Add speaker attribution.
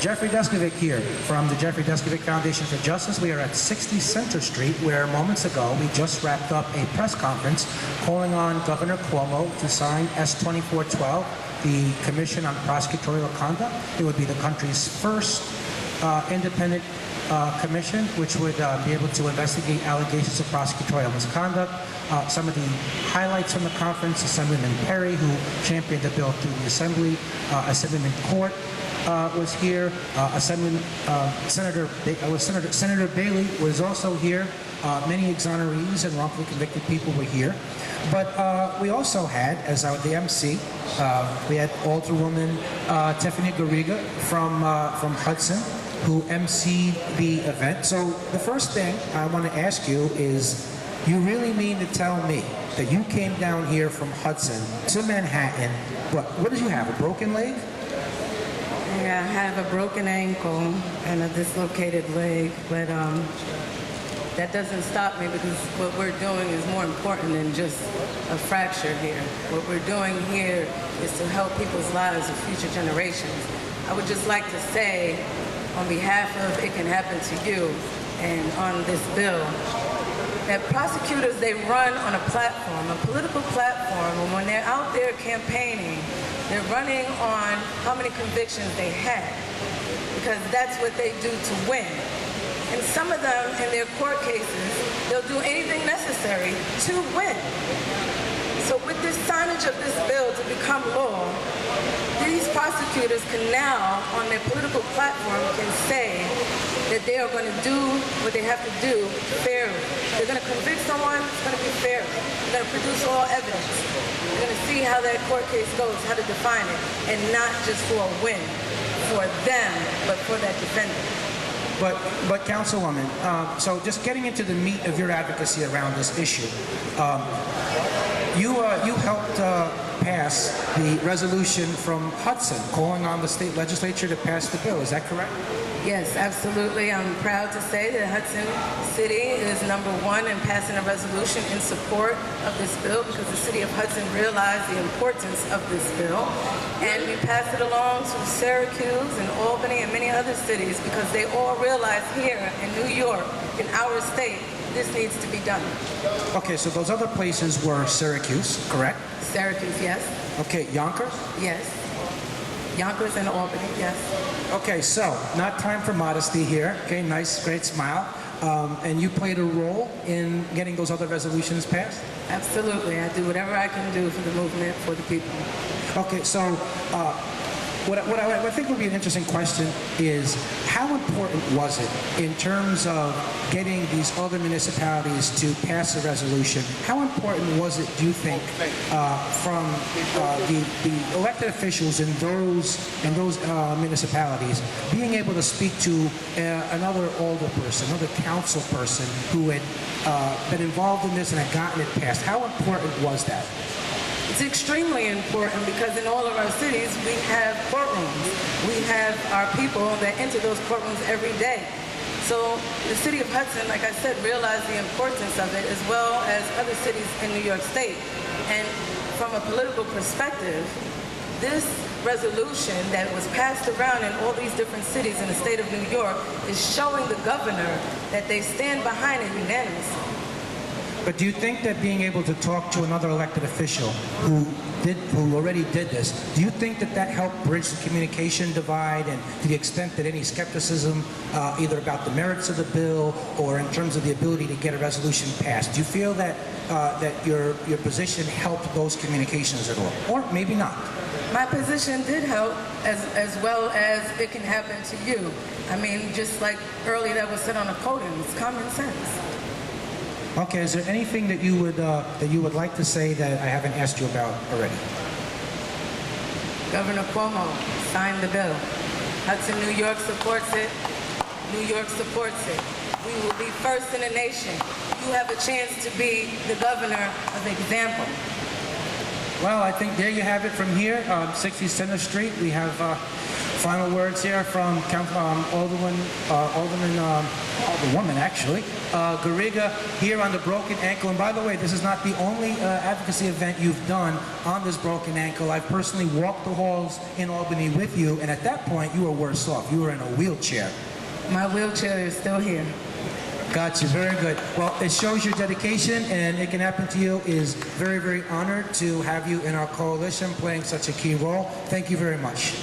Speaker 1: Jeffrey Deskovic here from the Jeffrey Deskovic Foundation for Justice. We are at 60 Center Street, where moments ago we just wrapped up a press conference calling on Governor Cuomo to sign S-2412, the Commission on Prosecutorial Conduct. It would be the country's first independent commission which would be able to investigate allegations of prosecutorial misconduct. Some of the highlights from the conference: Assemblyman Perry, who championed the bill through the Assembly, Assemblyman Court was here, Senator Bailey was also here, many exonerees and wrongfully convicted people were here. But we also had, as the MC, we had Alderwoman Tiffany Garriga from Hudson, who emceed the event. So the first thing I want to ask you is, you really mean to tell me that you came down here from Hudson to Manhattan, what did you have, a broken leg?
Speaker 2: Yeah, I have a broken ankle and a dislocated leg, but that doesn't stop me, because what we're doing is more important than just a fracture here. What we're doing here is to help people's lives of future generations. I would just like to say, on behalf of It Can Happen to You and on this bill, that prosecutors, they run on a platform, a political platform, and when they're out there campaigning, they're running on how many convictions they had, because that's what they do to win. And some of them, in their court cases, they'll do anything necessary to win. So with this signage of this bill to become law, these prosecutors can now, on their political platform, can say that they are going to do what they have to do fairly. They're going to convict someone, it's going to be fairly. They're going to produce all evidence. They're going to see how that court case goes, how to define it, and not just for a win for them, but for that defendant.
Speaker 1: But Councilwoman, so just getting into the meat of your advocacy around this issue, you helped pass the resolution from Hudson calling on the state legislature to pass the bill. Is that correct?
Speaker 2: Yes, absolutely. I'm proud to say that Hudson City is #1 in passing a resolution in support of this bill, because the city of Hudson realized the importance of this bill. And we passed it along to Syracuse and Albany and many other cities, because they all realize here in New York, in our state, this needs to be done.
Speaker 1: Okay, so those other places were Syracuse, correct?
Speaker 2: Syracuse, yes.
Speaker 1: Okay, Yonkers?
Speaker 2: Yes. Yonkers and Albany, yes.
Speaker 1: Okay, so not time for modesty here. Okay, nice, great smile. And you played a role in getting those other resolutions passed?
Speaker 2: Absolutely. I do whatever I can do for the movement, for the people.
Speaker 1: Okay, so what I think would be an interesting question is, how important was it in terms of getting these other municipalities to pass a resolution? How important was it, do you think, from the elected officials in those municipalities being able to speak to another alderperson, another council person who had been involved in this and had gotten it passed? How important was that?
Speaker 2: It's extremely important, because in all of our cities, we have courtrooms. We have our people that enter those courtrooms every day. So the city of Hudson, like I said, realized the importance of it, as well as other cities in New York State. And from a political perspective, this resolution that was passed around in all these different cities in the state of New York is showing the governor that they stand behind it unanimously.
Speaker 1: But do you think that being able to talk to another elected official who already did this, do you think that helped bridge the communication divide, and to the extent that any skepticism either about the merits of the bill or in terms of the ability to get a resolution passed, do you feel that that your position helped those communications at all? Or maybe not?
Speaker 2: My position did help, as well as It Can Happen to You. I mean, just like earlier that was said on the podium, it's common sense.
Speaker 1: Okay, is there anything that you would like to say that I haven't asked you about already?
Speaker 2: Governor Cuomo signed the bill. Hudson, New York supports it. New York supports it. We will be first in the nation. You have a chance to be the governor of example.
Speaker 1: Well, I think there you have it from here, 60 Center Street. We have Final words here from the woman actually, Garriga, here on the broken ankle. And by the way, this is not the only advocacy event you've done on this broken ankle. I've personally walked the halls in Albany with you, and at that point, you were worse off. You were in a wheelchair.
Speaker 2: My wheelchair is still here.
Speaker 1: Got you. Very good. Well, it shows your dedication, and It Can Happen to You is very, very honored to have you in our coalition playing such a key role. Thank you very much.